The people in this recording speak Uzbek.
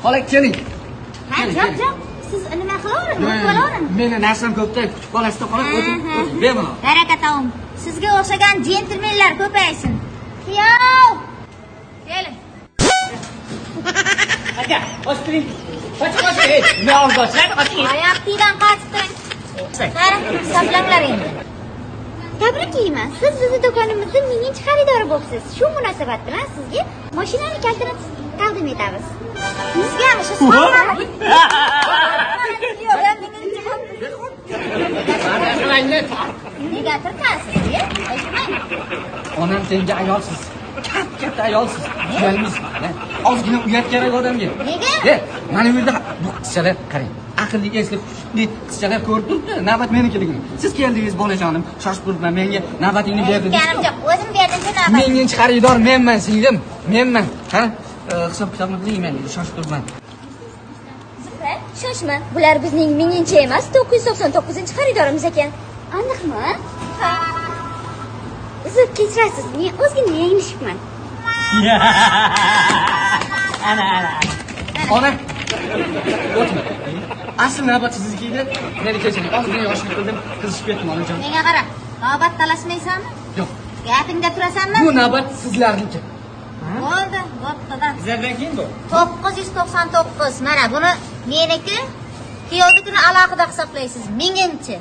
Xola keling. Ha, jo'q. Siz nima qilaverasiz? Meni narsam ko'pda, kutib olasizda xola, o'zing bemalol. Baraka toping. Sizga o'xshagan jentlmenlar ko'paysin. Kuyov! Keling. Aka, ochtiring. Qoch. Nima oldoshlar? Oching. Oyoqdan qochib turing. Qara, hisoblanglar endi. Tabriklayman. Siz bizni do'konimizning minginchi xaridori bo'libsiz. Shu munosabat bilan sizga mashinani kaltini taqdim etamiz. Sizgami shu sovg'ani? Nega turqasiz? Onam senga ayolsiz. Katta ayolsiz. Uyalmaysiz. Ozgina uyat kerak odamga. Nega? Mana bu yerda bu qizchalar qarang. Aqlli, esli, hushli qizchalar ko'rib turibdi. Navbat menikiligini. Siz keldingiz bolajonim. Shoshib turibman. Menga navbatingni berdingiz. Ganim yo'q. O'zim berdim-ku navbat. Menginchi xaridor menman, singlim. Menman. Qara, hisob-kitobni qiling, shoshib turibman. Shoshma. Bular bizning minginchi emas, 999 xaridorimiz ekan. Aniqmi? Ha. Uzr, kechirasiz. Men o'zgina yanglishibman. Ana. Ona. O'tma. Asl navbat sizniki edi. Meni kechiring. Ozgina yoshlik qildim, qizishib ketdim onajon. Menga qara. Navbat talashmaysanmi? Yo'q. Gapingda turasanmi? Bu navbat sizlarniki. Bo'ldi, bo'pti-da. Sizlardan keyin bu. 999. Mana buni meniki, kuyovnikini alohida hisoblaysiz. Minginchi.